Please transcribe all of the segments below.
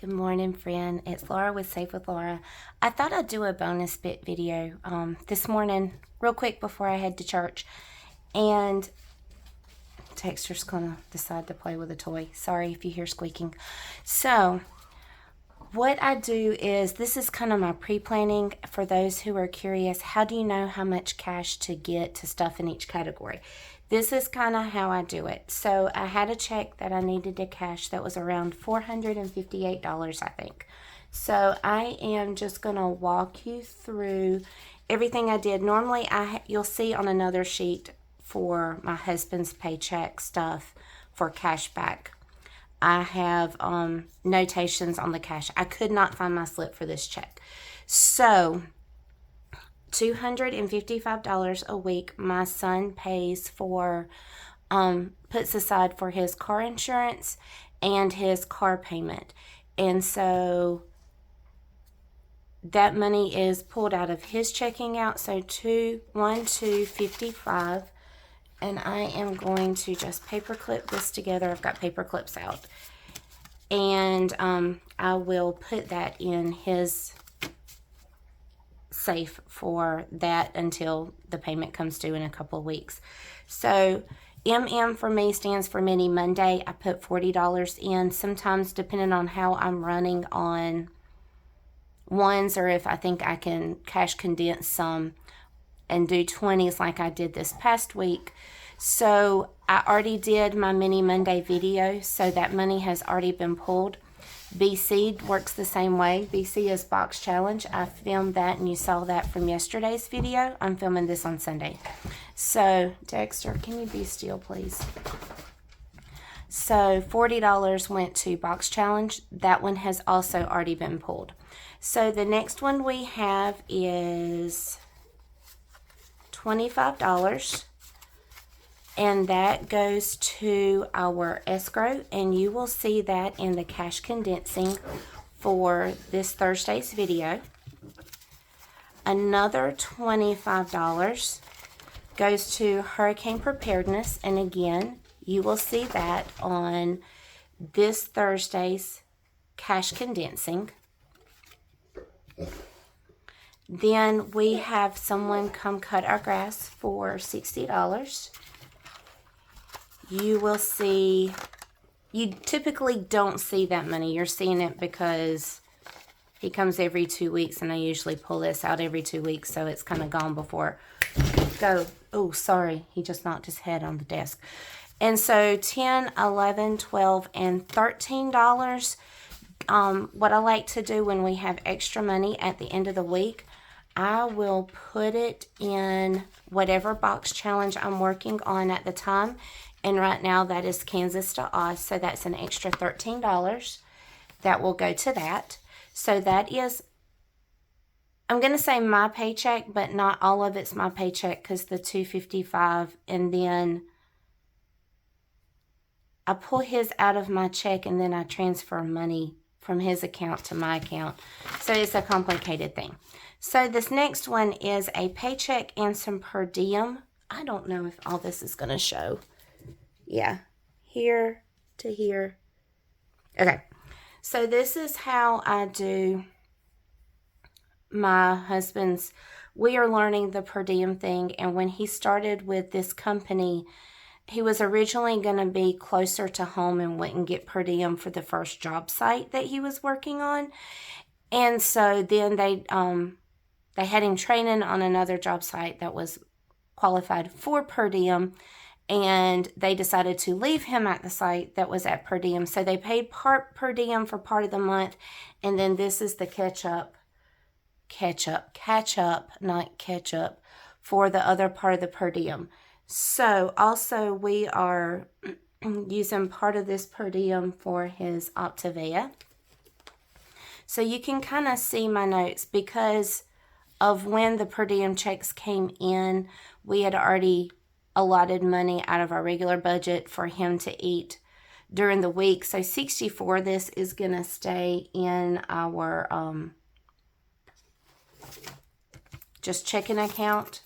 Good morning, friend. It's Laura with Save with Laura. I thought I'd do a bonus bit video this morning, real quick before I head to church. And Texter's gonna decide to play with a toy. Sorry if you hear squeaking. So, what I do is, this is kind of my pre-planning for those who are curious. How do you know how much cash to get to stuff in each category? This is kind of how I do it. So I had a check that I needed to cash that was around $458, I think. So I am just going to walk you through everything I did. Normally, you'll see on another sheet for my husband's paycheck stuff for cash back. I have notations on the cash. I could not find my slip for this check. So $255 a week my son pays for, puts aside for his car insurance and his car payment. And so that money is pulled out of his checking out. So 255. And I am going to just paper clip this together. I've got paper clips out. And I will put that in his safe for that until the payment comes due in a couple of weeks. So MM for me stands for Mini Monday. I put $40 in. Sometimes, depending on how I'm running on ones, or if I think I can cash condense some and do 20s like I did this past week. So I already did my Mini Monday video, so that money has already been pulled. BC works the same way. BC is Box Challenge. I filmed that and you saw that from yesterday's video. I'm filming this on Sunday. So Dexter, can you be still, please? So $40 went to Box Challenge. That one has also already been pulled. So the next one we have is $25. And that goes to our escrow, and you will see that in the cash condensing for this Thursday's video. Another $25 goes to hurricane preparedness, and again, you will see that on this Thursday's cash condensing. Then we have someone come cut our grass for $60. You will see, you typically don't see that money. You're seeing it because he comes every 2 weeks, and I usually pull this out every 2 weeks, so it's kind of gone before go. Oh, sorry, he just knocked his head on the desk. And so $10, $11, $12, and $13. What I like to do when we have extra money at the end of the week, I will put it in whatever box challenge I'm working on at the time. And right now that is Kansas to Oz, so that's an extra $13 that will go to that. So that is, I'm going to say my paycheck, but not all of it's my paycheck, because the $255, and then I pull his out of my check and then I transfer money from his account to my account. So it's a complicated thing. So this next one is a paycheck and some per diem. I don't know if all this is going to show. Yeah, here to here. Okay, so this is how I do my husband's. We are learning the per diem thing, and when he started with this company, he was originally going to be closer to home and wouldn't get per diem for the first job site that he was working on. And so then they had him training on another job site that was qualified for per diem. And they decided to leave him at the site that was at per diem. So they paid part per diem for part of the month. And then this is the catch up, not ketchup, for the other part of the per diem. So also we are using part of this per diem for his Optavia. So you can kind of see my notes, because of when the per diem checks came in, we had already allotted money out of our regular budget for him to eat during the week. So $64, this is going to stay in our just checking account.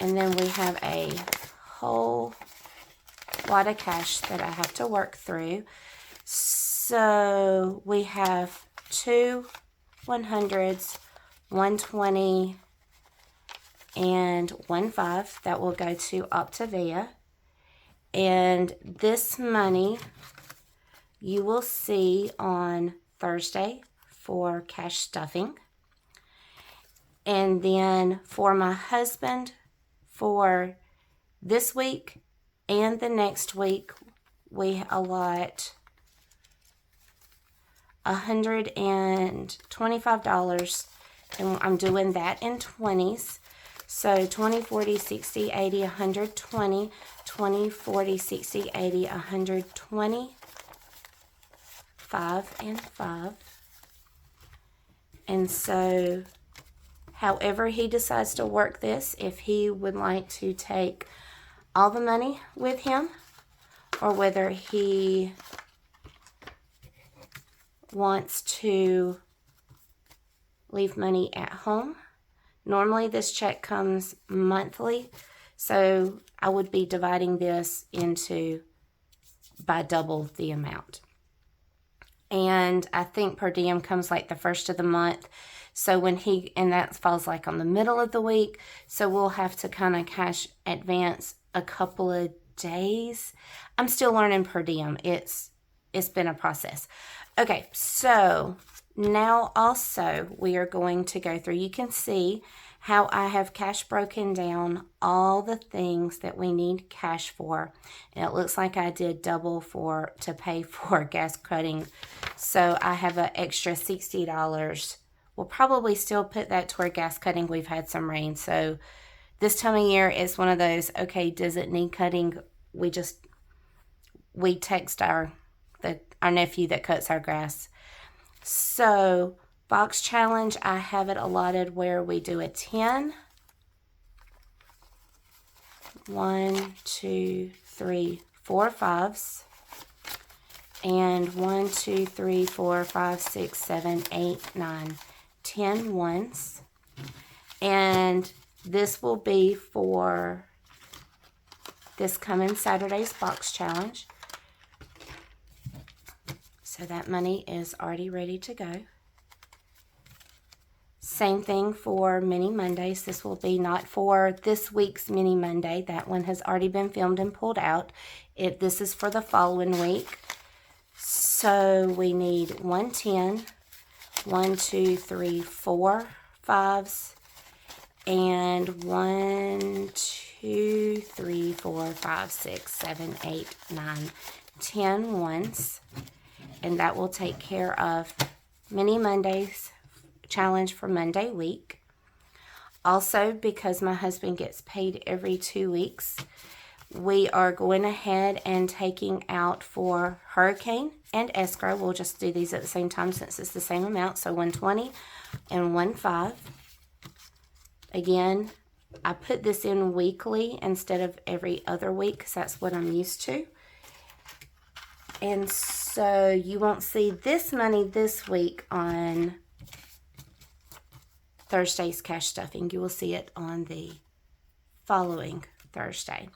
And then we have a whole lot of cash that I have to work through. So we have 2 100s, 120, and 1 5 that will go to Optavia. And this money you will see on Thursday for cash stuffing. And then for my husband, for this week and the next week, we allot $125, and I'm doing that in 20s. So 20, 40, 60, 80, 120, 20, 40, 60, 80, 120, 5 and 5. And so however he decides to work this, if he would like to take all the money with him, or whether he wants to leave money at home. Normally this check comes monthly, so I would be dividing this into by double the amount. And I think per diem comes like the first of the month. So and that falls like on the middle of the week. So we'll have to kind of cash advance a couple of days. I'm still learning per diem. It's been a process. Okay, so now also we are going to go through, you can see how I have cash broken down all the things that we need cash for. And it looks like I did double to pay for gas cutting. So I have an extra $60. We'll probably still put that toward gas cutting. We've had some rain. So this time of year is one of those, okay, does it need cutting? We text our nephew that cuts our grass. So box challenge, I have it allotted where we do a 10. 1, 2, 3, 4 5s. And 1, 2, 3, 4, 5, 6, 7, 8, 9, 10 ones. And this will be for this coming Saturday's box challenge. So that money is already ready to go. Same thing for Mini Mondays. This will be not for this week's Mini Monday. That one has already been filmed and pulled out. This is for the following week. So we need 110, 1, 2, 3, 4 5s, and 1, 2, 3, 4, 5, 6, 7, 8, 9, 10 ones. And that will take care of Mini Mondays challenge for Monday week. Also, because my husband gets paid every 2 weeks, we are going ahead and taking out for hurricane and escrow. We'll just do these at the same time since it's the same amount. So 120 and 1.5. Again, I put this in weekly instead of every other week because that's what I'm used to. And so you won't see this money this week on Thursday's cash stuffing. You will see it on the following Thursday.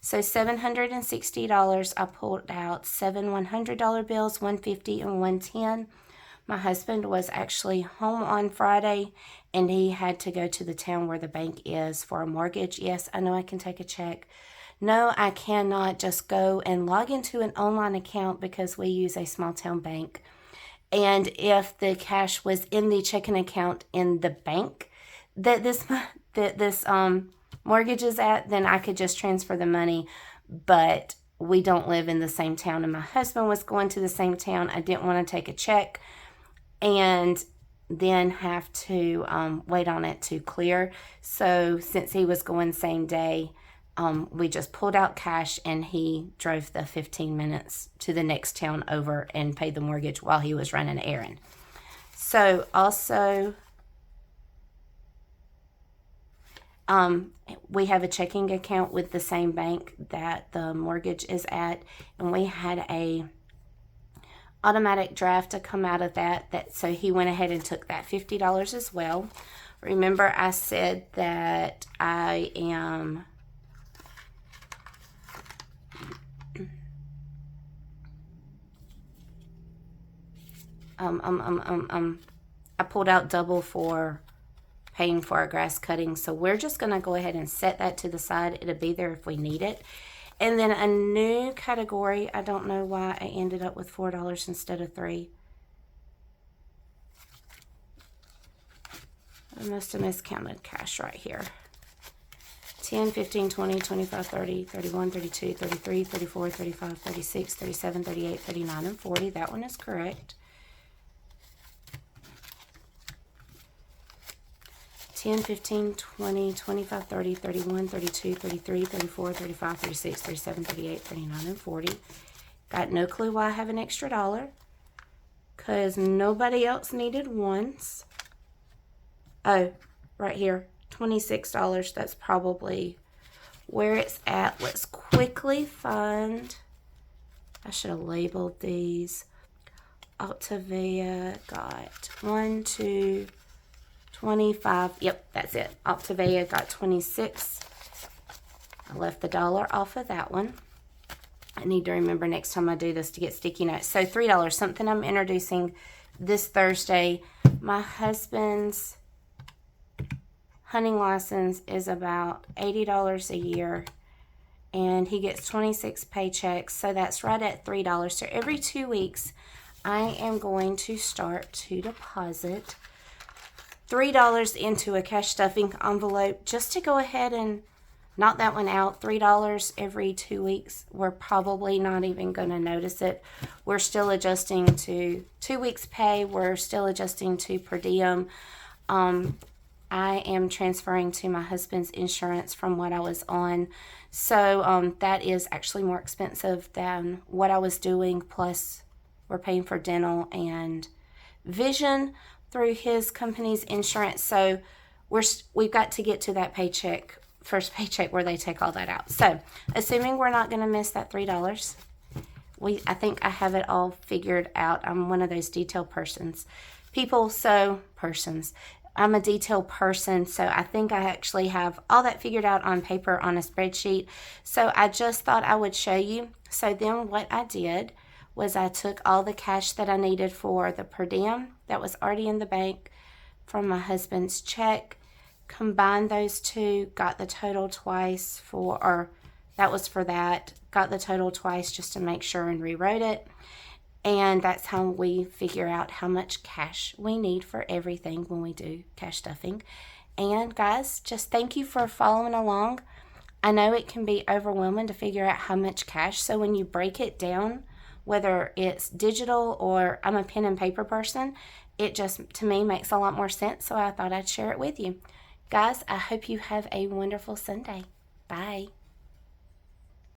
So $760, I pulled out 7 $100 bills, 150 and 110. My husband was actually home on Friday, and he had to go to the town where the bank is for a mortgage. Yes, I know I can take a check. No, I cannot just go and log into an online account because we use a small town bank. And if the cash was in the checking account in the bank that this mortgage is at, then I could just transfer the money. But we don't live in the same town, and my husband was going to the same town. I didn't want to take a check and then have to wait on it to clear. So since he was going same day, we just pulled out cash, and he drove the 15 minutes to the next town over and paid the mortgage while he was running an errand. So also, we have a checking account with the same bank that the mortgage is at, and we had a automatic draft to come out of that. So he went ahead and took that $50 as well. Remember, I said that I am I pulled out double for paying for our grass cutting. So we're just going to go ahead and set that to the side. It'll be there if we need it. And then a new category. I don't know why I ended up with $4 instead of $3. I must have miscounted cash right here. 10, 15, 20, 25, 30, 31, 32, 33, 34, 35, 36, 37, 38, 39, and 40. That one is correct. 10, 15, 20, 25, 30, 31, 32, 33, 34, 35, 36, 37, 38, 39, and 40. Got no clue why I have an extra $1. Because nobody else needed ones. Oh, right here. $26. That's probably where it's at. Let's quickly find. I should have labeled these. Optavia got 1, 2, 25. Yep, that's it. Optavia got 26. I left the $1 off of that one. I need to remember next time I do this to get sticky notes. So $3, something I'm introducing this Thursday. My husband's hunting license is about $80 a year, and he gets 26 paychecks, so that's right at $3. So every 2 weeks, I am going to start to deposit $3 into a cash stuffing envelope just to go ahead and knock that one out. $3 every 2 weeks. We're probably not even going to notice it. We're still adjusting to 2 weeks pay. We're still adjusting to per diem. I am transferring to my husband's insurance from what I was on. So that is actually more expensive than what I was doing. Plus, we're paying for dental and vision through his company's insurance. So we've got to get to that first paycheck where they take all that out. So assuming we're not going to miss that $3, I think I have it all figured out. I'm one of those detail persons. I'm a detail person, so I think I actually have all that figured out on paper on a spreadsheet. So I just thought I would show you. So then what I did was I took all the cash that I needed for the per diem that was already in the bank from my husband's check, combined those two, got the total twice that was for that, got the total twice just to make sure and rewrote it. And that's how we figure out how much cash we need for everything when we do cash stuffing. And guys, just thank you for following along. I know it can be overwhelming to figure out how much cash. So when you break it down, whether it's digital or I'm a pen and paper person, it just, to me, makes a lot more sense. So I thought I'd share it with you. Guys, I hope you have a wonderful Sunday. Bye.